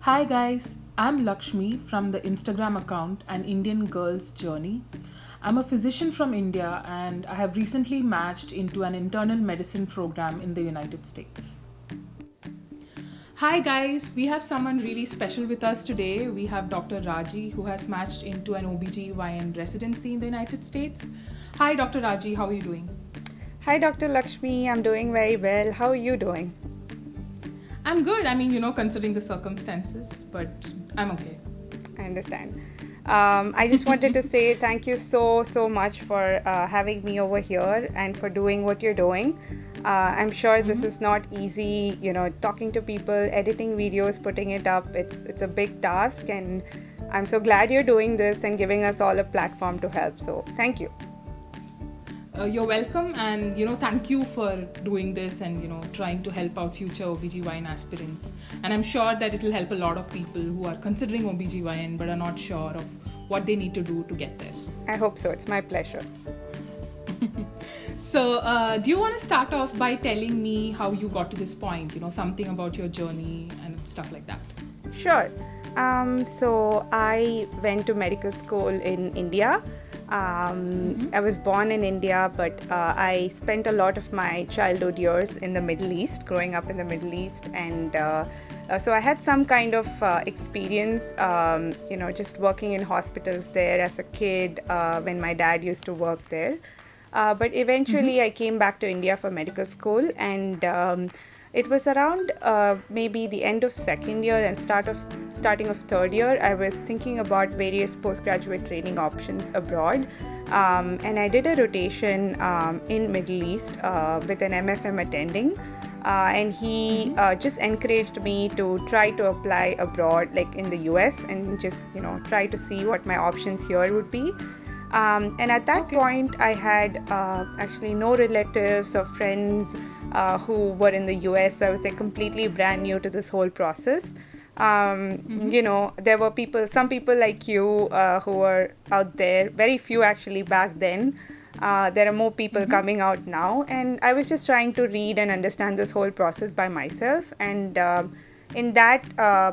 Hi guys, I'm Lakshmi from the Instagram account An Indian Girl's Journey. I'm a physician from India and I have recently matched into an internal medicine program in the United States. Hi guys, we have someone really special with us today. We have Dr. Raji who has matched into an OBGYN residency in the United States. Hi Dr. Raji, how are you doing? Hi, Dr. Lakshmi. I'm doing very well. How are you doing? I'm good. Considering the circumstances, but I'm okay. I understand. I just wanted to say thank you so much for having me over here and for doing what you're doing. I'm sure this is not easy, talking to people, editing videos, putting it up. It's a big task, and I'm so glad you're doing this and giving us all a platform to help. So thank you. You're welcome, and thank you for doing this and trying to help out future OBGYN aspirants. And I'm sure that it will help a lot of people who are considering OBGYN but are not sure of what they need to do to get there. I hope so. It's my pleasure. So, do you want to start off by telling me how you got to this point? Something about your journey and stuff like that. Sure. So I went to medical school in India. I was born in India, but I spent a lot of my childhood years in the Middle East, growing up in the Middle East. And so I had some kind of experience, just working in hospitals there as a kid when my dad used to work there. But eventually I came back to India for medical school, and it was around maybe the end of second year and starting of third year. I was thinking about various postgraduate training options abroad, and I did a rotation in Middle East with an MFM attending. And he just encouraged me to try to apply abroad, like in the US, and just try to see what my options here would be. And at that point, I had actually no relatives or friends who were in the US. I was like completely brand new to this whole process. There were some people like you who were out there, very few actually back then. There are more people coming out now, and I was just trying to read and understand this whole process by myself. And in that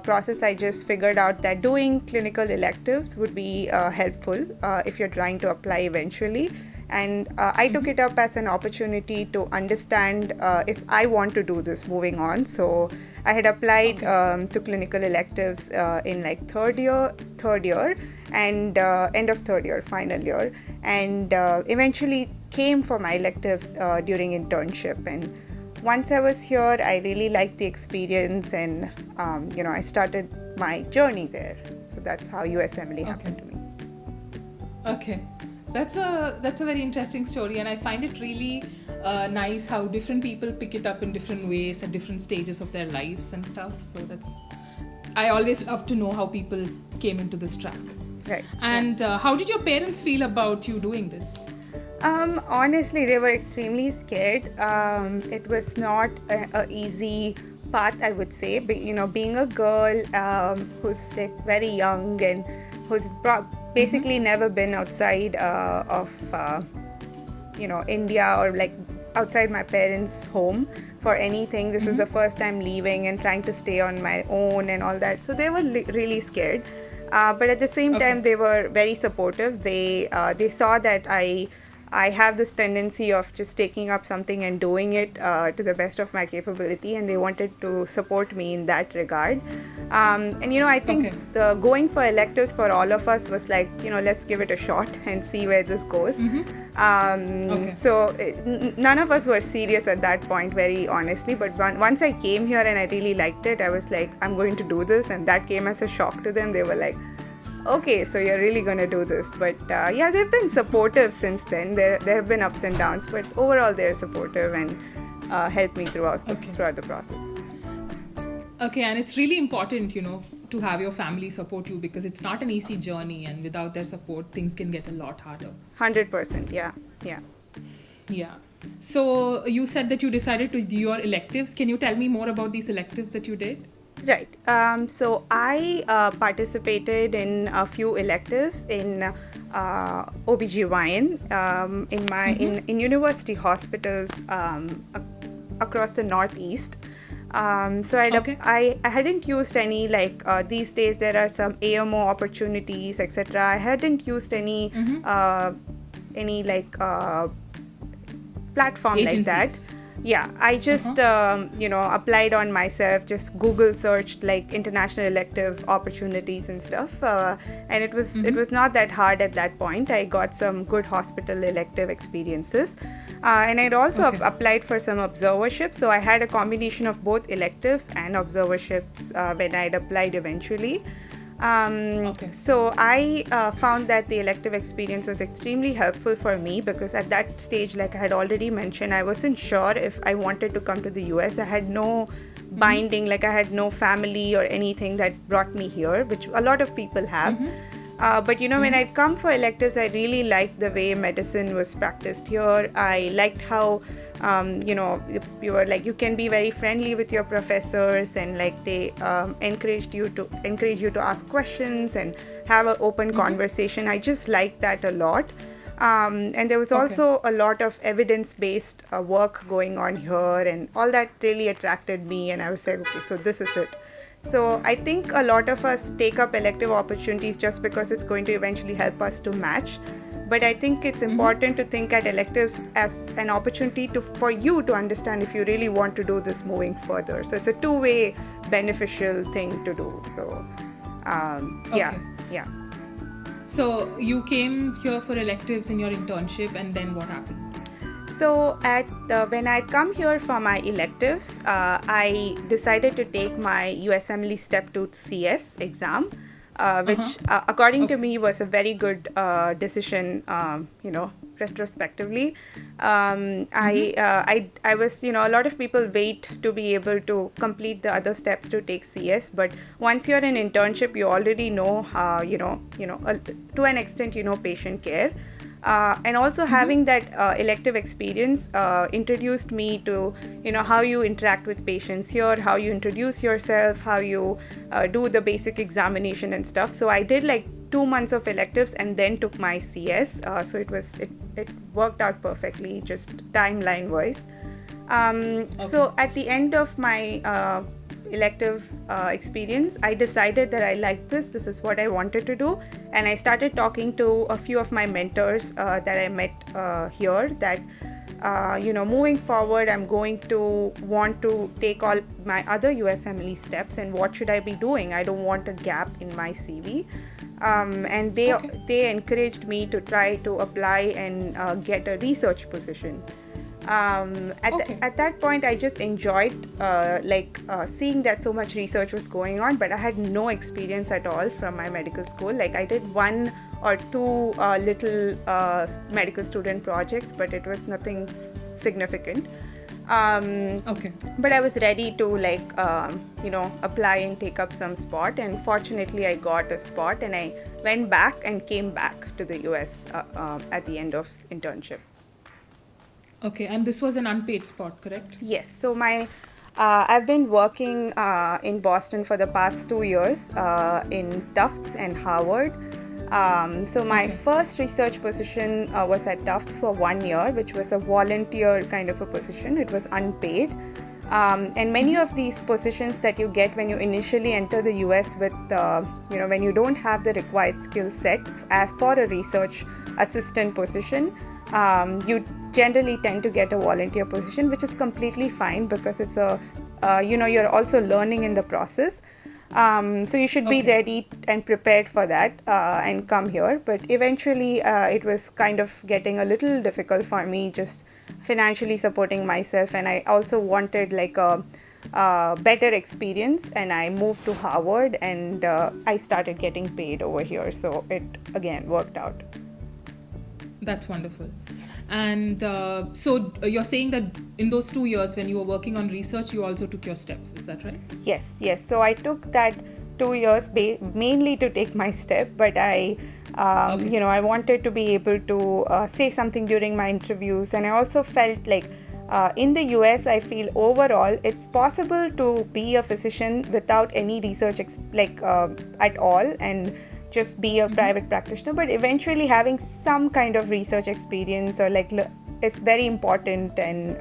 process, I just figured out that doing clinical electives would be helpful if you're trying to apply eventually. And I took it up as an opportunity to understand if I want to do this moving on. So I had applied to clinical electives in like third year and end of third year, final year, and eventually came for my electives during internship. And once I was here, I really liked the experience, and I started my journey there. So that's how USMLE happened to me. Okay. That's a very interesting story, and I find it really nice how different people pick it up in different ways at different stages of their lives and stuff. So I always love to know how people came into this track. Right. And how did your parents feel about you doing this? Honestly, they were extremely scared. It was not a easy path, I would say. But, being a girl who's like very young and who's basically never been outside of India, or like outside my parents' home for anything. This was the first time leaving and trying to stay on my own and all that. So they were really scared. But at the same time, they were very supportive. They saw that I have this tendency of just taking up something and doing it to the best of my capability, and they wanted to support me in that regard. I think the going for electives for all of us was like, let's give it a shot and see where this goes. So none of us were serious at that point, very honestly. But once I came here and I really liked it, I was like, I'm going to do this, and that came as a shock to them. They were like, okay, so you're really going to do this. But they've been supportive since then. There have been ups and downs, but overall they're supportive and helped me throughout the process. Okay, and it's really important, to have your family support you, because it's not an easy journey, and without their support, things can get a lot harder. 100%, yeah. Yeah. So you said that you decided to do your electives. Can you tell me more about these electives that you did? Right. So I participated in a few electives in OBGYN in university hospitals across the Northeast. So Okay. I hadn't used any like these days there are some AMO opportunities, etc. I hadn't used any like platform like that. Agencies. Yeah, I Uh-huh. just applied on myself, just Google searched like international elective opportunities and stuff, and it was not that hard at that point. I got some good hospital elective experiences, and I'd also Okay. applied for some observerships. So I had a combination of both electives and observerships when I'd applied eventually. Okay. So I found that the elective experience was extremely helpful for me because at that stage, like I had already mentioned, I wasn't sure if I wanted to come to the US. I had no binding, like I had no family or anything that brought me here, which a lot of people have. But when I'd come for electives, I really liked the way medicine was practiced here. I liked how you were like you can be very friendly with your professors, and like they encourage you to ask questions and have an open conversation. I just liked that a lot. And there was Okay. also a lot of evidence-based work going on here, and all that really attracted me. And I was like, okay, so this is it. So I think a lot of us take up elective opportunities just because it's going to eventually help us to match. But I think it's important to think at electives as an opportunity for you to understand if you really want to do this moving further. So it's a two-way beneficial thing to do. So yeah. So you came here for electives in your internship, and then what happened? So when I'd come here for my electives, I decided to take my USMLE Step 2 CS exam, which according to me was a very good decision, retrospectively. I was, a lot of people wait to be able to complete the other steps to take CS, but once you're in internship, you already know, to an extent, patient care. And also having that elective experience introduced me to how you interact with patients here, how you introduce yourself, how you do the basic examination and stuff. So I did like 2 months of electives and then took my CS. So it worked out perfectly, just timeline wise. So at the end of my elective experience, I decided that I liked this is what I wanted to do, and I started talking to a few of my mentors that I met here that moving forward I'm going to want to take all my other USMLE steps, and what should I be doing? I don't want a gap in my CV. And they encouraged me to try to apply and get a research position. At that point, I just enjoyed seeing that so much research was going on, but I had no experience at all from my medical school. Like I did 1 or 2 little medical student projects, but it was nothing significant. But I was ready to apply and take up some spot, and fortunately I got a spot, and I went back and came back to the US at the end of internship. Okay, and this was an unpaid spot, correct? Yes. So I've been working in Boston for the past 2 years in Tufts and Harvard. So my first research position was at Tufts for 1 year, which was a volunteer kind of a position. It was unpaid. And many of these positions that you get when you initially enter the US with, when you don't have the required skill set as for a research assistant position, you generally tend to get a volunteer position, which is completely fine because it's you're also learning in the process. So you should be ready and prepared for that and come here. But eventually it was kind of getting a little difficult for me, just financially supporting myself, and I also wanted like a better experience, and I moved to Harvard, and I started getting paid over here. So it again worked out. That's wonderful. And so you're saying that in those 2 years when you were working on research, you also took your steps, is that right? Yes. So I took that 2 years mainly to take my step, but I wanted to be able to say something during my interviews, and I also felt like in the US, I feel overall it's possible to be a physician without any research at all, and just be a private practitioner, but eventually having some kind of research experience or it's very important, and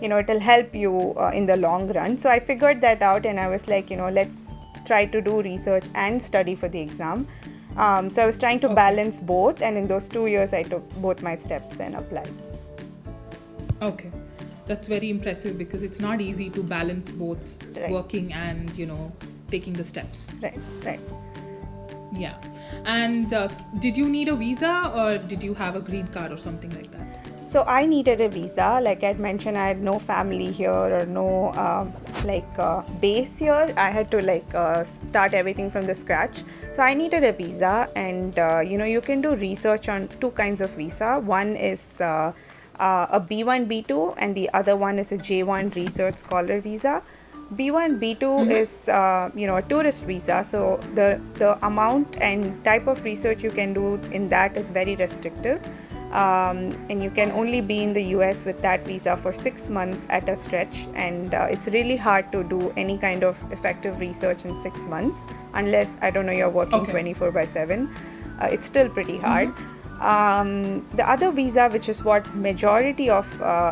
it'll help you in the long run. So I figured that out, and I was like, let's try to do research and study for the exam. So I was trying to balance both, and in those 2 years I took both my steps and applied. Okay, that's very impressive, because it's not easy to balance both working and taking the steps. Right. Yeah. And did you need a visa, or did you have a green card or something like that? So I needed a visa. Like I'd mentioned, I had no family here or no base here. I had to start everything from the scratch. So I needed a visa, and you can do research on two kinds of visa. One is a B1, B2, and the other one is a J1 Research Scholar visa. B1, B2 is a tourist visa, so the amount and type of research you can do in that is very restrictive, and you can only be in the US with that visa for 6 months at a stretch, and it's really hard to do any kind of effective research in 6 months unless you're working 24/7. It's still pretty hard. The other visa, which is what majority of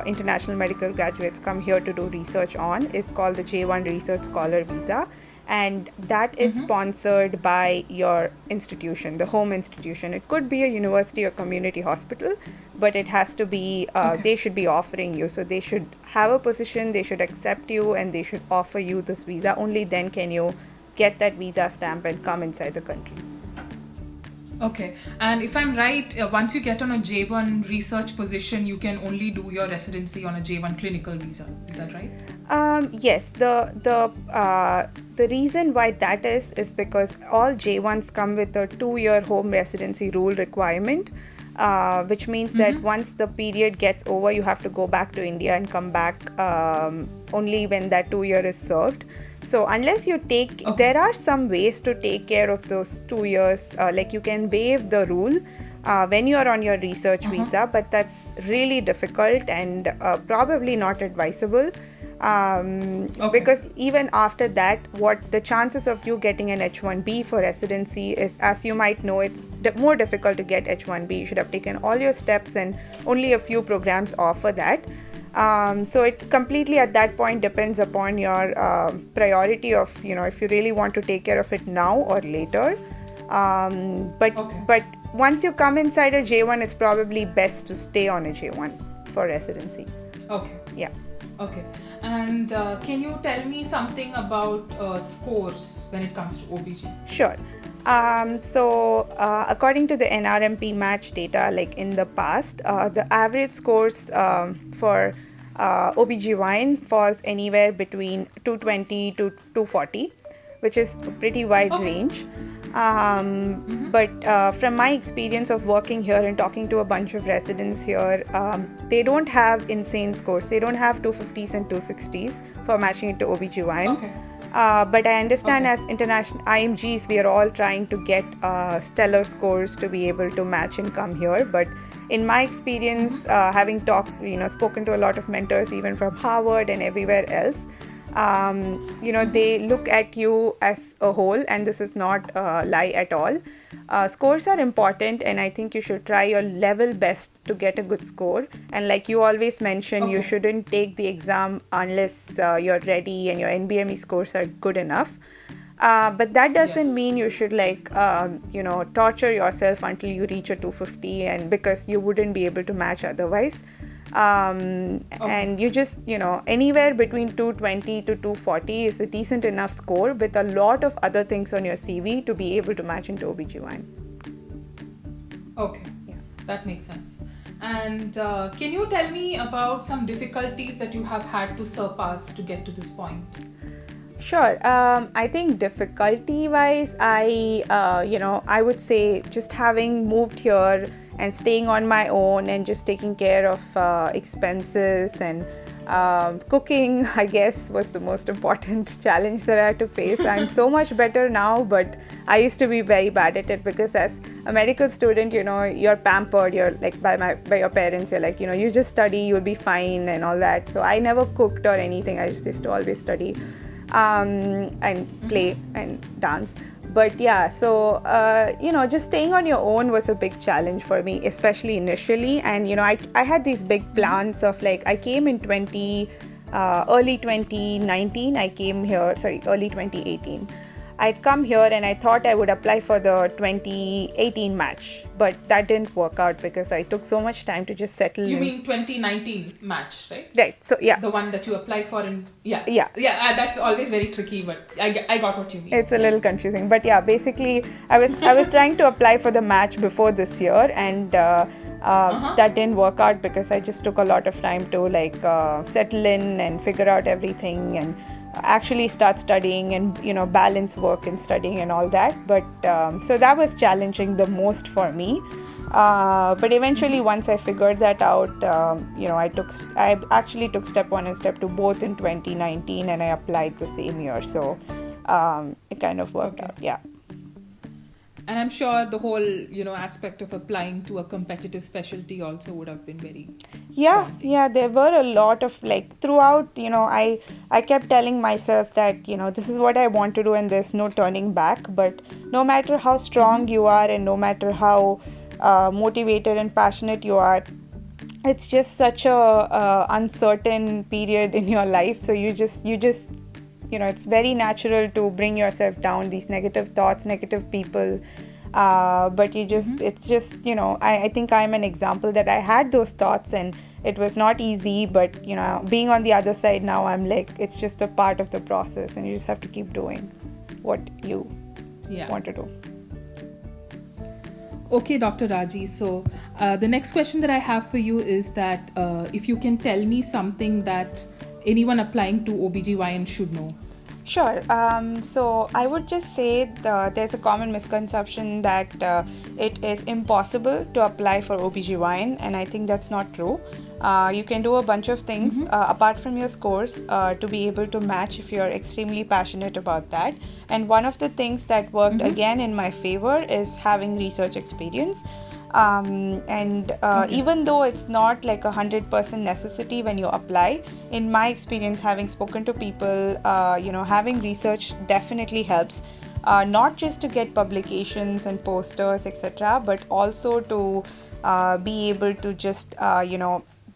international medical graduates come here to do research on, is called the J1 Research Scholar visa, and that is sponsored by your institution, the home institution. It could be a university or community hospital, but it has to be they should be offering you, so they should have a position, they should accept you, and they should offer you this visa. Only then can you get that visa stamp and come inside the country. Okay, and if I'm right, once you get on a J1 research position, you can only do your residency on a J1 clinical visa. Is that right? Yes. The reason why that is because all J1s come with a 2-year home residency rule requirement, which means that once the period gets over, you have to go back to India and come back only when that 2-year is served. So unless you there are some ways to take care of those 2 years, like you can waive the rule when you are on your research visa, but that's really difficult and probably not advisable. Because even after that, what the chances of you getting an H1B for residency is, as you might know, it's more difficult to get H1B. You should have taken all your steps, and only a few programs offer that. So it completely at that point depends upon your priority of, if you really want to take care of it now or later. But once you come inside a J1, it's probably best to stay on a J1 for residency. Okay. Yeah. Okay. And can you tell me something about scores when it comes to OBG? Sure. So according to the NRMP match data, like in the past, the average scores for OBGYN falls anywhere between 220 to 240, which is a pretty wide range. But from my experience of working here and talking to a bunch of residents here, they don't have insane scores. They don't have 250s and 260s for matching it to OBGYN. Okay. But I understand as international IMGs, we are all trying to get stellar scores to be able to match and come here. But in my experience, having spoken to a lot of mentors, even from Harvard and everywhere else, they look at you as a whole, and this is not a lie at all. Scores are important, and I think you should try your level best to get a good score. And like you always mention, you shouldn't take the exam unless you're ready and your NBME scores are good enough. But that doesn't mean you should torture yourself until you reach a 250, and because you wouldn't be able to match otherwise. And you just, anywhere between 220 to 240 is a decent enough score with a lot of other things on your CV to be able to match into OBGYN. Okay, yeah, that makes sense. And can you tell me about some difficulties that you have had to surpass to get to this point? Sure. I think difficulty-wise, I would say just having moved here and staying on my own and just taking care of expenses and cooking, I guess, was the most important challenge that I had to face. I'm so much better now, but I used to be very bad at it because as a medical student, you're pampered, you're like by your parents, you're like, you just study, you'll be fine and all that. So I never cooked or anything. I just used to always study and play and dance. But yeah, so just staying on your own was a big challenge for me, especially initially. And I had these big plans of like, I came in early 2019. I came here, sorry, early 2018. I'd come here and I thought I would apply for the 2018 match, but that didn't work out because I took so much time to just settle You in. mean 2019 match, right? Right. So yeah. The one that you apply for in Yeah. That's always very tricky, but I got what you mean. It's a little confusing, but yeah, basically I was trying to apply for the match before this year, and that didn't work out because I just took a lot of time to like settle in and figure out everything and actually start studying and balance work and studying and all that. But so that was challenging the most for me. But eventually, once I figured that out, I actually took step 1 and step 2 both in 2019, and I applied the same year. So it kind of worked out. Yeah. And I'm sure the whole, aspect of applying to a competitive specialty also would have been very daunting. Yeah, there were a lot of like throughout, I kept telling myself that, this is what I want to do and there's no turning back. But no matter how strong you are and no matter how motivated and passionate you are, it's just such a uncertain period in your life. So you just it's very natural to bring yourself down, these negative thoughts, negative people. But it's just, I think I'm an example that I had those thoughts and it was not easy, but, being on the other side now, I'm like, it's just a part of the process and you just have to keep doing what you want to do. Okay, Dr. Raji. So the next question that I have for you is that if you can tell me something that anyone applying to OBGYN should know. Sure. So I would just say there's a common misconception that it is impossible to apply for OBGYN, and I think that's not true. You can do a bunch of things apart from your scores to be able to match if you're extremely passionate about that. And one of the things that worked again in my favor is having research experience. Even though it's not like 100% necessity when you apply, in my experience, having spoken to people, having research definitely helps. Not just to get publications and posters, etc., but also to be able to just,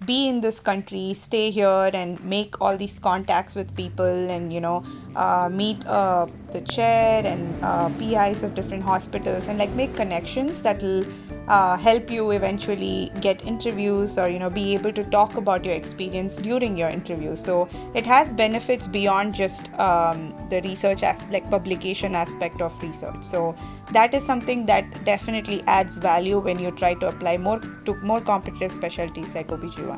be in this country, stay here and make all these contacts with people and, meet the chair and PIs of different hospitals and like make connections that will help you eventually get interviews or, be able to talk about your experience during your interview. So it has benefits beyond just the research, like publication aspect of research. So that is something that definitely adds value when you try to apply more competitive specialties like OBGYN.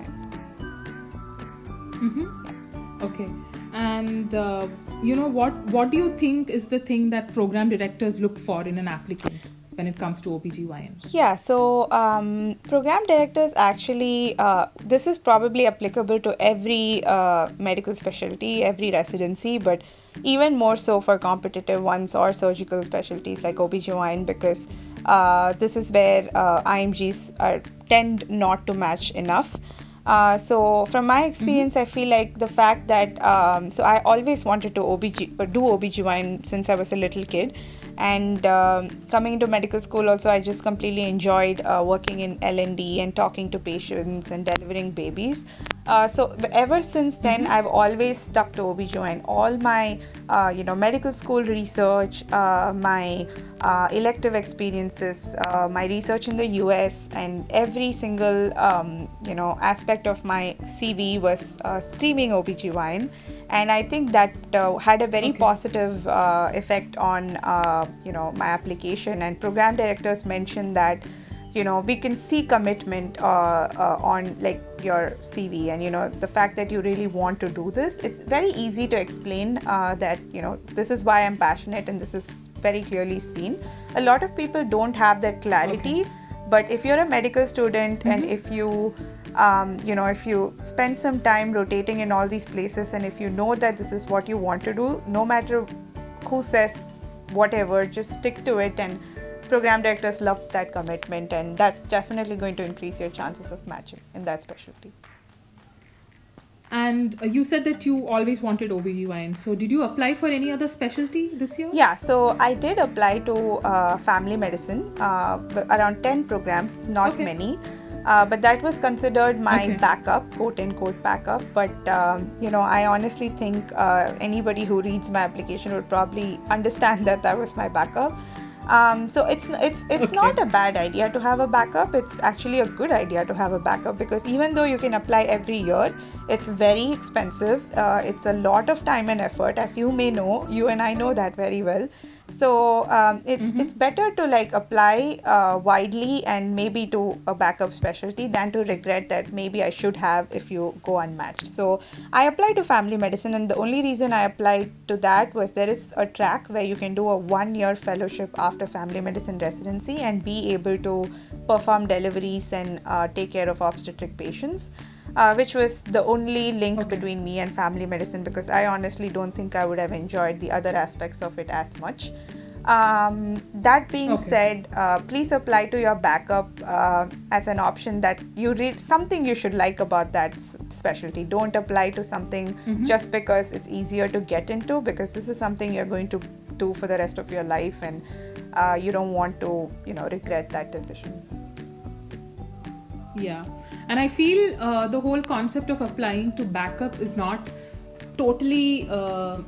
Okay. And what do you think is the thing that program directors look for in an applicant when it comes to OBGYN? Yeah, so program directors actually, this is probably applicable to every medical specialty, every residency, but even more so for competitive ones or surgical specialties like OBGYN, because this is where IMGs tend not to match enough. So from my experience, I feel like the fact that so I always wanted to do OBGYN since I was a little kid, and coming into medical school also, I just completely enjoyed working in L&D and talking to patients and delivering babies. So ever since then, I've always stuck to OBGYN. All my medical school research, my elective experiences, my research in the US, and every single aspect of my CV was screaming OBGYN. And I think that had a very positive effect on my application. And program directors mentioned that we can see commitment on like your CV, and the fact that you really want to do this. It's very easy to explain that this is why I'm passionate, and this is very clearly seen. A lot of people don't have that clarity, but if you're a medical student and if you if you spend some time rotating in all these places, and if you know that this is what you want to do, no matter who says whatever, just stick to it. And program directors love that commitment, and that's definitely going to increase your chances of matching in that specialty. And you said that you always wanted OBGYN. So did you apply for any other specialty this year? Yeah, so I did apply to family medicine, around 10 programs, not Okay. many. But that was considered my Okay. backup, quote unquote backup. But I honestly think anybody who reads my application would probably understand that that was my backup. So it's Okay. not a bad idea to have a backup. It's actually a good idea to have a backup, because even though you can apply every year, it's very expensive. It's a lot of time and effort, as you may know. You and I know that very well. So it's better to like apply widely and maybe to a backup specialty than to regret that maybe I should have if you go unmatched. So I applied to family medicine, and the only reason I applied to that was there is a track where you can do a 1-year fellowship after family medicine residency and be able to perform deliveries and take care of obstetric patients. Which was the only link between me and family medicine, because I honestly don't think I would have enjoyed the other aspects of it as much. That being said, please apply to your backup as an option that you read something you should like about that specialty. Don't apply to something just because it's easier to get into, because this is something you're going to do for the rest of your life, and you don't want to regret that decision. Yeah. And I feel the whole concept of applying to backup is not totally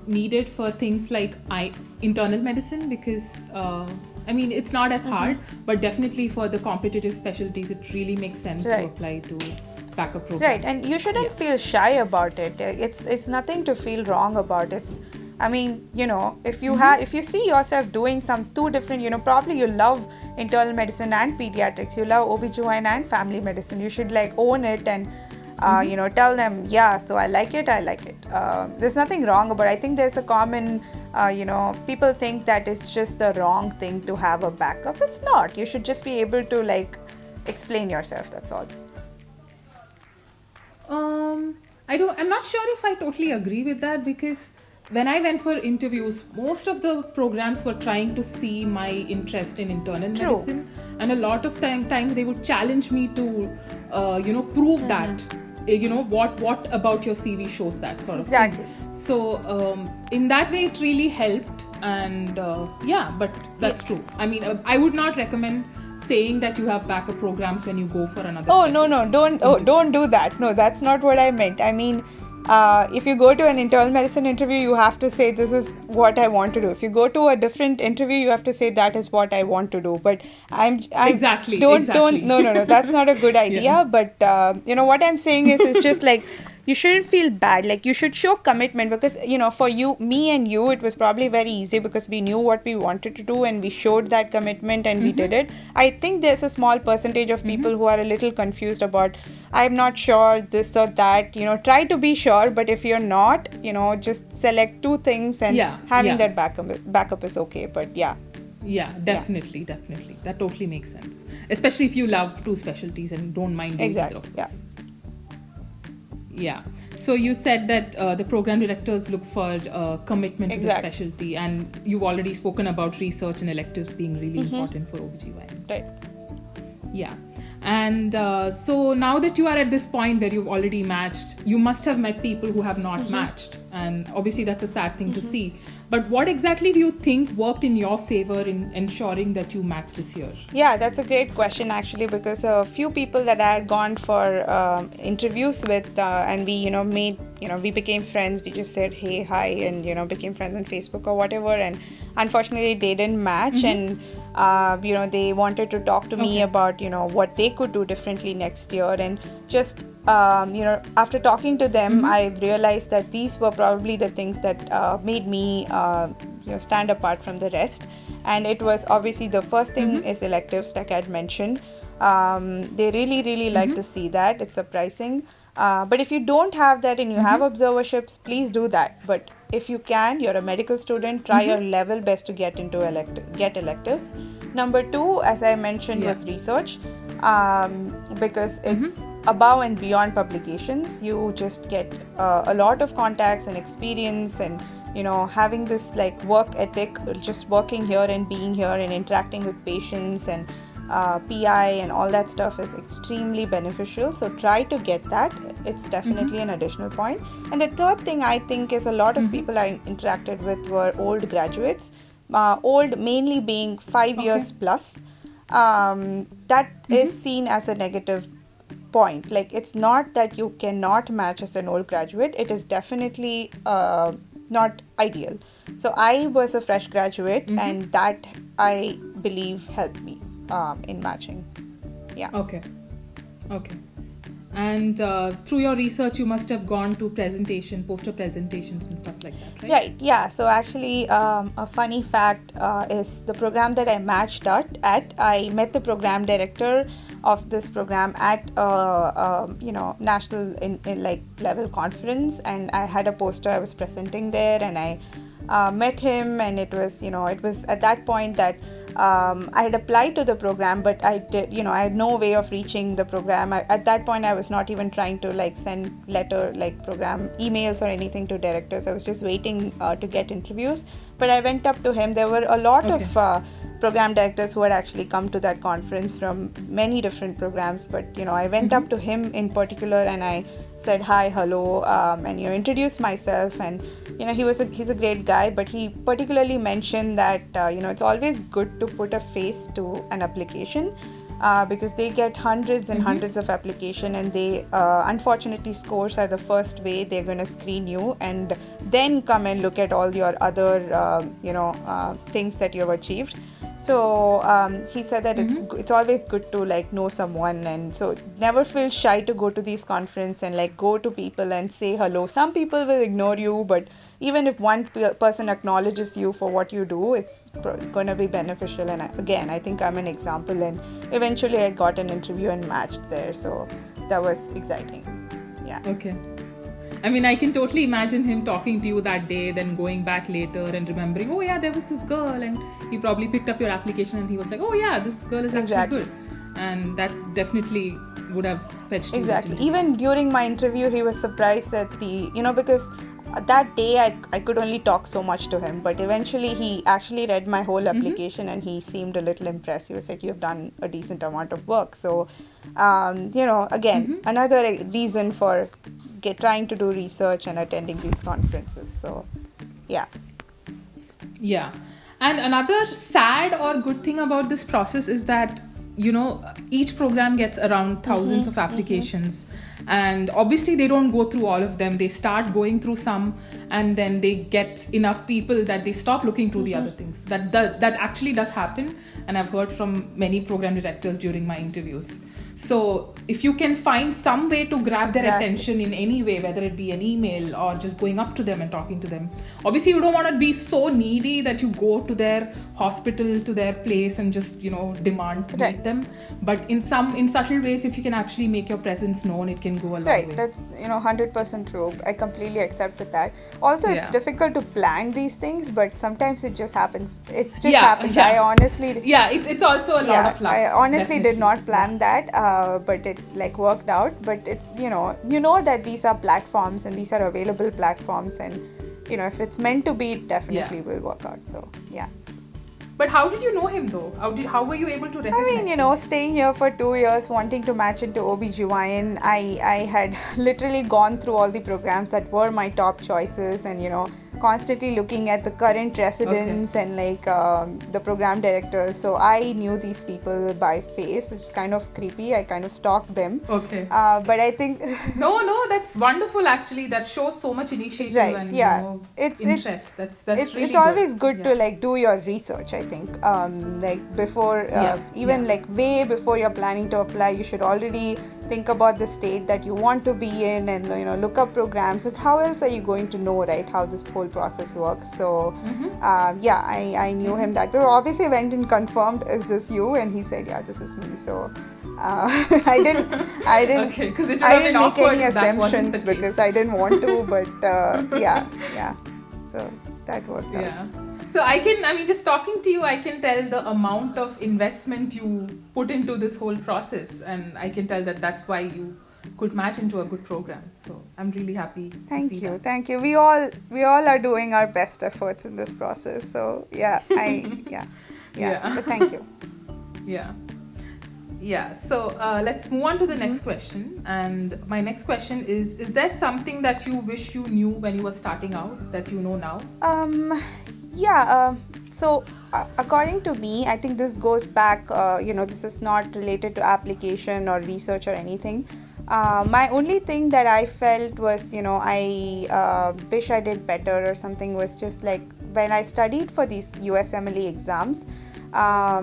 needed for things like internal medicine, because it's not as hard, but definitely for the competitive specialties it really makes sense to apply to backup programs. Right, and you shouldn't feel shy about it. It's nothing to feel wrong about. If you see yourself doing some two different, probably you love internal medicine and pediatrics, you love OBGYN and family medicine, you should like own it and tell them, yeah, so I like it. There's nothing wrong about it. I think there's a common, people think that it's just a wrong thing to have a backup. It's not. You should just be able to like explain yourself, that's all. I'm not sure if I totally agree with that, because when I went for interviews, most of the programs were trying to see my interest in internal medicine, and a lot of times they would challenge me to, prove that, what about your CV shows that sort of thing. So in that way, it really helped, and but that's true. I would not recommend saying that you have backup programs when you go for another. Don't do that. No, that's not what I meant. If you go to an internal medicine interview, you have to say this is what I want to do. If you go to a different interview, you have to say that is what I want to do. But exactly. No, that's not a good idea. Yeah. But what I'm saying is, it's just like, you shouldn't feel bad. Like, you should show commitment, because for me and you, it was probably very easy because we knew what we wanted to do and we showed that commitment and we did it. I think there's a small percentage of people who are a little confused about, I'm not sure this or that. Try to be sure, but if you're not, just select two things, and having that backup is okay. But definitely that totally makes sense, especially if you love two specialties and don't mind doing either of those. Yeah. So you said that the program directors look for commitment to the specialty, and you've already spoken about research and electives being really important for OBGYN. Right. Yeah. And so now that you are at this point where you've already matched, you must have met people who have not matched. And obviously that's a sad thing to see. But what exactly do you think worked in your favor in ensuring that you matched this year? Yeah, that's a great question, actually, because a few people that I had gone for interviews with, and we became friends. We just said, hey, hi, and, became friends on Facebook or whatever. And unfortunately, they didn't match. And, they wanted to talk to me about, what they could do differently next year. And just, after talking to them, I realized that these were probably the things that made me stand apart from the rest. And it was obviously, the first thing is electives, like I had mentioned. They really like to see that. It's surprising. But if you don't have that and you have observerships, please do that. But if you can, you're a medical student, try your level best to get into electives. Number 2, as I mentioned, was research, because it's above and beyond publications. You just get a lot of contacts and experience, and having this like work ethic, just working here and being here and interacting with patients and PI and all that stuff is extremely beneficial. So try to get that. it's definitely an additional point. And the third thing I think is a lot of people I interacted with were old graduates, old mainly being 5 years plus. That is seen as a negative point. Like, it's not that you cannot match as an old graduate, it is definitely not ideal. So I was a fresh graduate, and that I believe helped me in matching. Yeah. Okay. And through your research, you must have gone to poster presentations and stuff like that, right? Right, yeah. So actually, a funny fact is the program that I matched at, I met the program director of this program at national in like level conference, and I had a poster I was presenting there, and I met him, and it was at that point that I had applied to the program, but I had no way of reaching the program. At that point, I was not even trying to like send program emails or anything to directors. I was just waiting to get interviews. But I went up to him. There were a lot of program directors who had actually come to that conference from many different programs. But I went up to him in particular, and I said hi, hello, and introduced myself. And he's a great guy, but he particularly mentioned that it's always good to put a face to an application, because they get hundreds and hundreds of application, and they unfortunately scores are the first way they're going to screen you, and then come and look at all your other things that you've achieved. So he said that it's always good to like know someone, and so never feel shy to go to these conference and like go to people and say hello. Some people will ignore you, but even if one person acknowledges you for what you do, it's going to be beneficial. And I think I'm an example, and eventually I got an interview and matched there, so that was exciting. Yeah. Okay. I mean, I can totally imagine him talking to you that day, then going back later and remembering, oh yeah, there was this girl, and he probably picked up your application and he was like, oh yeah, this girl is actually good. And that definitely would have fetched you. Exactly. Even during my interview, he was surprised at the, because that day I could only talk so much to him, but eventually he actually read my whole application and he seemed a little impressed. He was like, you've done a decent amount of work. So, again, another reason for trying to do research and attending these conferences. So, yeah. Yeah. And another sad or good thing about this process is that, each program gets around thousands of applications. And obviously they don't go through all of them. They start going through some, and then they get enough people that they stop looking through the other things. That actually does happen. And I've heard from many program directors during my interviews. So if you can find some way to grab their attention in any way, whether it be an email or just going up to them and talking to them. Obviously, you don't want to be so needy that you go to their hospital, to their place and just, demand to meet them. But in subtle ways, if you can actually make your presence known, it can go a long way. Right, that's 100% true. I completely accept with that. Also, it's difficult to plan these things, but sometimes it just happnes. It just happens. Yeah. I honestly... Yeah, it's also a lot of luck. I honestly did not plan that. But it like worked out. But it's that these are platforms and these are available platforms, and if it's meant to be, it definitely will work out. So yeah. But how did you know him though? How were you able to recognize him? Staying here for 2 years, wanting to match into OBGYN, I had literally gone through all the programs that were my top choices, and constantly looking at the current residents and like the program directors. So I knew these people by face. It's kind of creepy. I kind of stalked them. Okay. But I think no, that's wonderful actually. That shows so much initiative and interest. That's really it's always good to like do your research. I think like before like way before you're planning to apply, you should already think about the state that you want to be in, and look up programs. Like, how else are you going to know, right, how this whole process works? So I knew him that way. Obviously, I went and confirmed, is this you? And he said, yeah, this is me. So I didn't okay, I didn't make any assumptions because I didn't want to, but so that worked out. So just talking to you, I can tell the amount of investment you put into this whole process, and I can tell that that's why you could match into a good program. So I'm really happy to see that. Thank you. We all are doing our best efforts in this process. So but thank you. Yeah, so let's move on to the next question. And my next question is there something that you wish you knew when you were starting out that you know now? Yeah, according to me, I think this goes back, this is not related to application or research or anything. My only thing that I felt was, I wish I did better or something was just like when I studied for these USMLE exams. I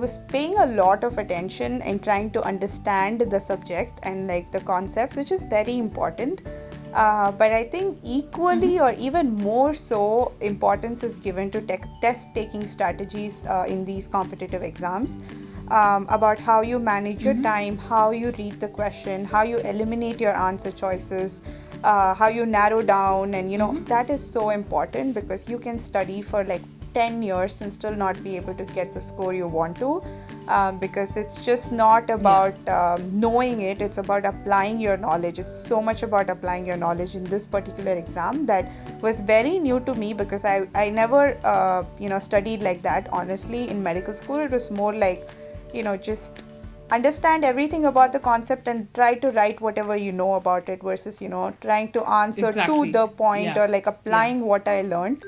was paying a lot of attention and trying to understand the subject and like the concepts, which is very important. But I think equally or even more so, importance is given to test taking strategies in these competitive exams. About how you manage your time, how you read the question, how you eliminate your answer choices, how you narrow down, and that is so important because you can study for like 10 years and still not be able to get the score you want to, because it's just not about knowing it, it's about applying your knowledge. It's so much about applying your knowledge in this particular exam that was very new to me because I never studied like that. Honestly, in medical school it was more like just understand everything about the concept and try to write whatever you know about it versus trying to answer to the point or like applying what I learned,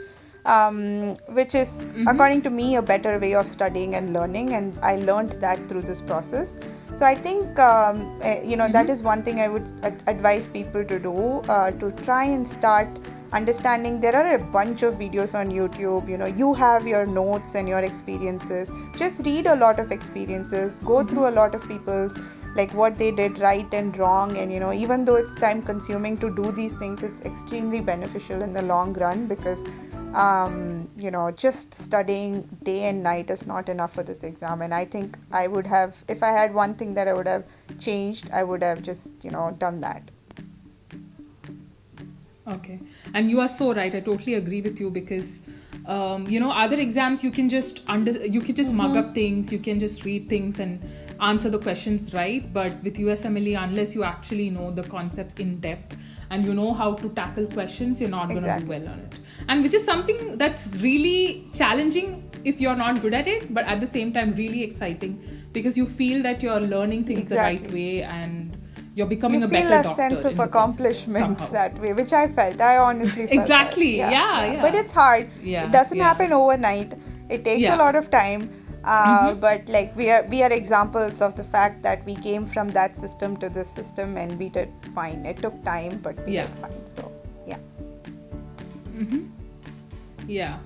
which is according to me a better way of studying and learning, and I learned that through this process. So I think that is one thing I would advise people to do, to try and start understanding. There are a bunch of videos on YouTube. You have your notes and your experiences. Just read a lot of experiences, go through a lot of people's like what they did right and wrong, and even though it's time consuming to do these things, it's extremely beneficial in the long run because just studying day and night is not enough for this exam. And I think I would have, if I had one thing that I would have changed, I would have just done that. Okay, and you are so right. I totally agree with you because other exams you can just mug up things, you can just read things and answer the questions right. But with USMLE, unless you actually know the concepts in depth and you know how to tackle questions, you're not going to do well on it. And which is something that's really challenging if you're not good at it, but at the same time really exciting because you feel that you're learning things the right way and you're becoming a better doctor. You feel a sense of accomplishment that way, which I felt. I honestly felt exactly. that. Yeah. But it's hard. It doesn't happen overnight. It takes a lot of time. But like we are examples of the fact that we came from that system to this system and we did fine. It took time, but we did fine. So yeah. Yeah.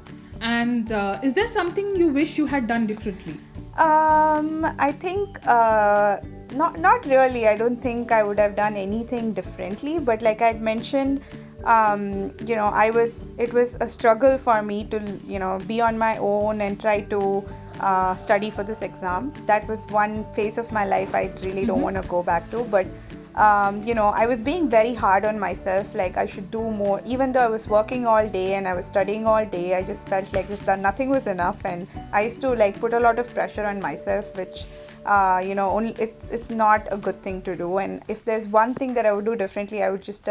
And is there something you wish you had done differently? I think not really. I don't think I would have done anything differently. But like I'd mentioned, it was a struggle for me to be on my own and try to study for this exam. That was one phase of my life I really don't want to go back to. But I was being very hard on myself, like I should do more. Even though I was working all day and I was studying all day, I just felt like nothing was enough, and I used to like put a lot of pressure on myself, which only it's not a good thing to do. And if there's one thing that I would do differently, I would just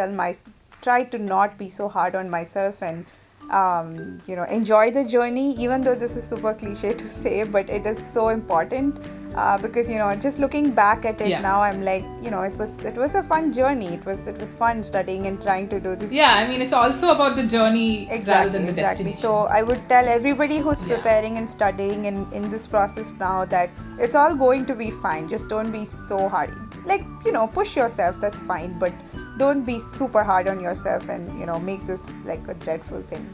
try to not be so hard on myself and enjoy the journey, even though this is super cliche to say, but it is so important because just looking back at it now, I'm like it was a fun journey. It was fun studying and trying to do this. It's also about the journey rather than the destination. So I would tell everybody who's preparing and studying and in this process now that it's all going to be fine. Just don't be so hard. Like push yourself, that's fine, but don't be super hard on yourself and make this like a dreadful thing.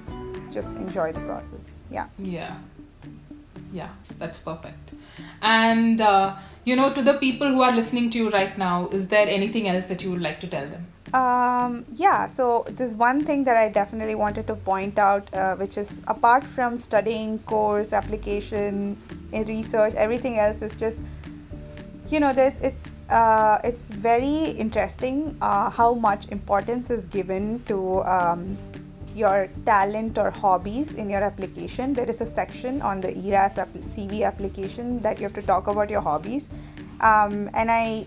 Just enjoy the process. Yeah, that's perfect. And to the people who are listening to you right now, is there anything else that you would like to tell them? So there's one thing that I definitely wanted to point out, which is apart from studying, course, application, research, everything else is just it's very interesting how much importance is given to your talent or hobbies in your application. There is a section on the ERAS CV application that you have to talk about your hobbies, and I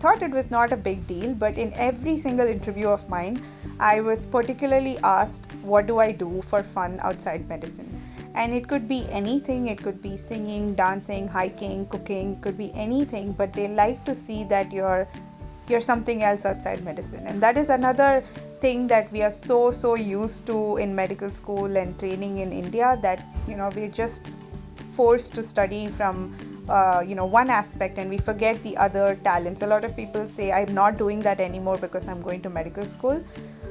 thought it was not a big deal, but in every single interview of mine, I was particularly asked, what do I do for fun outside medicine? and it could be anything. It could be singing, dancing, hiking, cooking, could be anything, but they like to see that you're something else outside medicine. And that is another thing that we are so used to in medical school and training in India, that we're just forced to study from one aspect, and we forget the other talents. A lot of people say, I'm not doing that anymore because I'm going to medical school,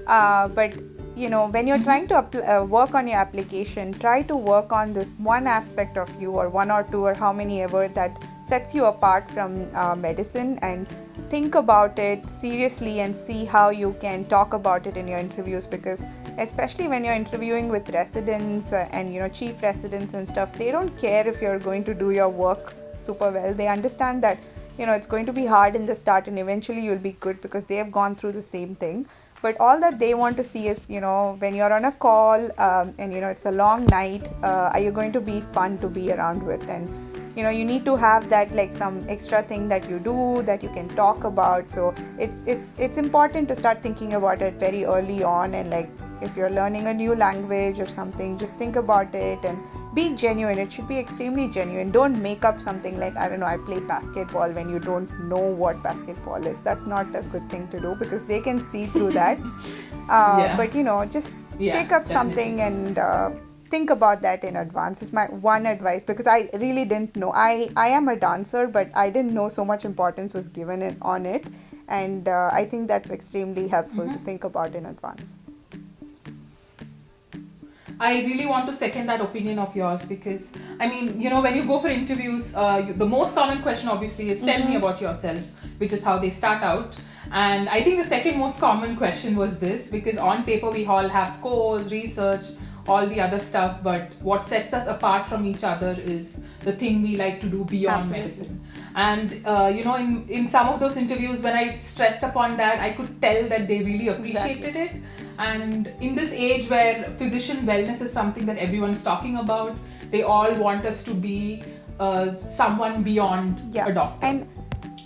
but when you're trying to work on your application, try to work on this one aspect of you, or one or two, or how many ever, that sets you apart from medicine, and think about it seriously and see how you can talk about it in your interviews. Because especially when you're interviewing with residents and chief residents and stuff, they don't care if you're going to do your work super well. They understand that it's going to be hard in the start, and eventually you'll be good because they have gone through the same thing. But all that they want to see is, when you're on a call and it's a long night, are you going to be fun to be around with? And you need to have that, like, some extra thing that you do that you can talk about. So it's important to start thinking about it very early on. And like, if you're learning a new language or something, just think about it and be genuine. It should be extremely genuine. Don't make up something like, I don't know, I play basketball, when you don't know what basketball is. That's not a good thing to do, because they can see through that. But just pick up something and think about that in advance is my one advice, because I really didn't know. I am a dancer, but I didn't know so much importance was given on it. And I think that's extremely helpful to think about in advance. I really want to second that opinion of yours, because I mean, when you go for interviews, the most common question obviously is, tell me about yourself, which is how they start out. And I think the second most common question was this, because on paper we all have scores, research, all the other stuff, but what sets us apart from each other is the thing we like to do beyond medicine. And in some of those interviews, when I stressed upon that, I could tell that they really appreciated it. And in this age where physician wellness is something that everyone's talking about, they all want us to be someone beyond a doctor.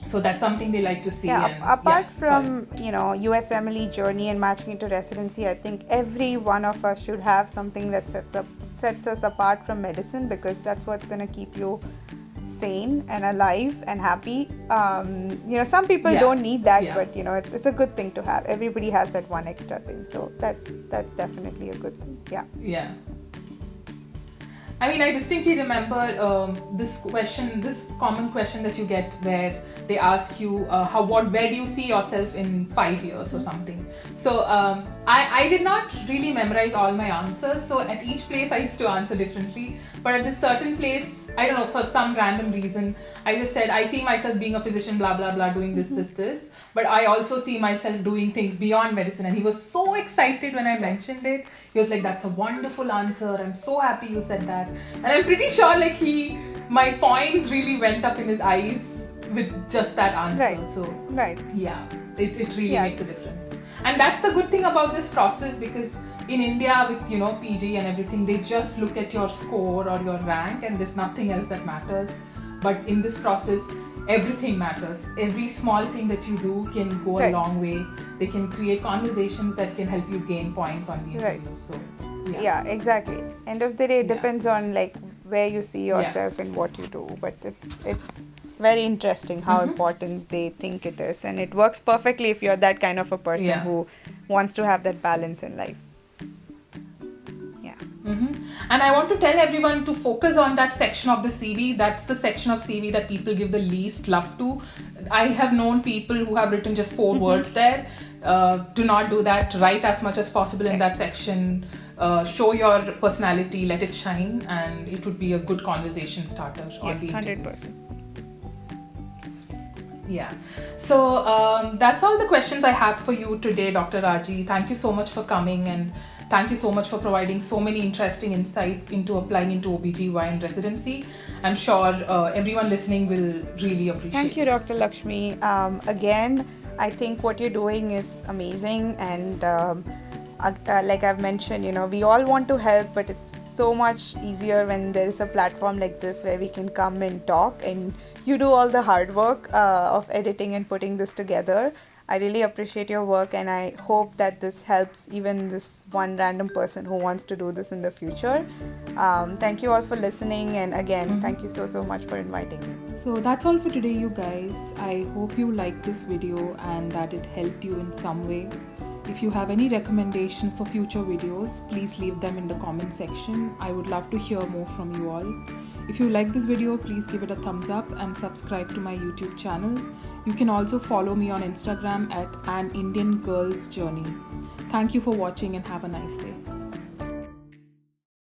So that's something they like to see. Apart from USMLE Journey and matching into residency, I think every one of us should have something that sets us apart from medicine, because that's what's going to keep you sane and alive and happy. Some people don't need that, but it's a good thing to have. Everybody has that one extra thing, so that's definitely a good thing. Yeah. I mean, I distinctly remember this common question that you get, where they ask you, where do you see yourself in 5 years or something? So I did not really memorize all my answers. So at each place I used to answer differently. But at this certain place, I don't know, for some random reason, I just said, I see myself being a physician, blah, blah, blah, doing this. But I also see myself doing things beyond medicine. And he was so excited when I mentioned it. He was like, that's a wonderful answer. I'm so happy you said that. And I'm pretty sure my points really went up in his eyes with just that answer. It really makes a difference. And that's the good thing about this process, because in India with PG and everything, they just look at your score or your rank, and there's nothing else that matters. But in this process, everything matters. Every small thing that you do can go a long way. They can create conversations that can help you gain points on the interview. So exactly. End of the day, it depends on like where you see yourself and what you do. But it's very interesting how important they think it is, and it works perfectly if you're that kind of a person who wants to have that balance in life. And I want to tell everyone to focus on that section of the CV. That's the section of CV that people give the least love to. I have known people who have written just 4 words there. Do not do that. Write as much as possible in that section. Show your personality, let it shine, and it would be a good conversation starter on the interviews. 100%. Yeah. So that's all the questions I have for you today, Dr. Raji. Thank you so much for coming, and thank you so much for providing so many interesting insights into applying into OBGYN residency. I'm sure everyone listening will really appreciate it. Thank you, Dr. Lakshmi. Again, I think what you're doing is amazing, and like I've mentioned, we all want to help, but it's so much easier when there is a platform like this where we can come and talk, and you do all the hard work of editing and putting this together. I really appreciate your work, and I hope that this helps even this one random person who wants to do this in the future. Thank you all for listening, and again, thank you so much for inviting me. So that's all for today, you guys. I hope you liked this video and that it helped you in some way. If you have any recommendations for future videos, please leave them in the comment section. I would love to hear more from you all. If you like this video, please give it a thumbs up and subscribe to my YouTube channel. You can also follow me on Instagram at An Indian Girl's Journey. Thank you for watching and have a nice day.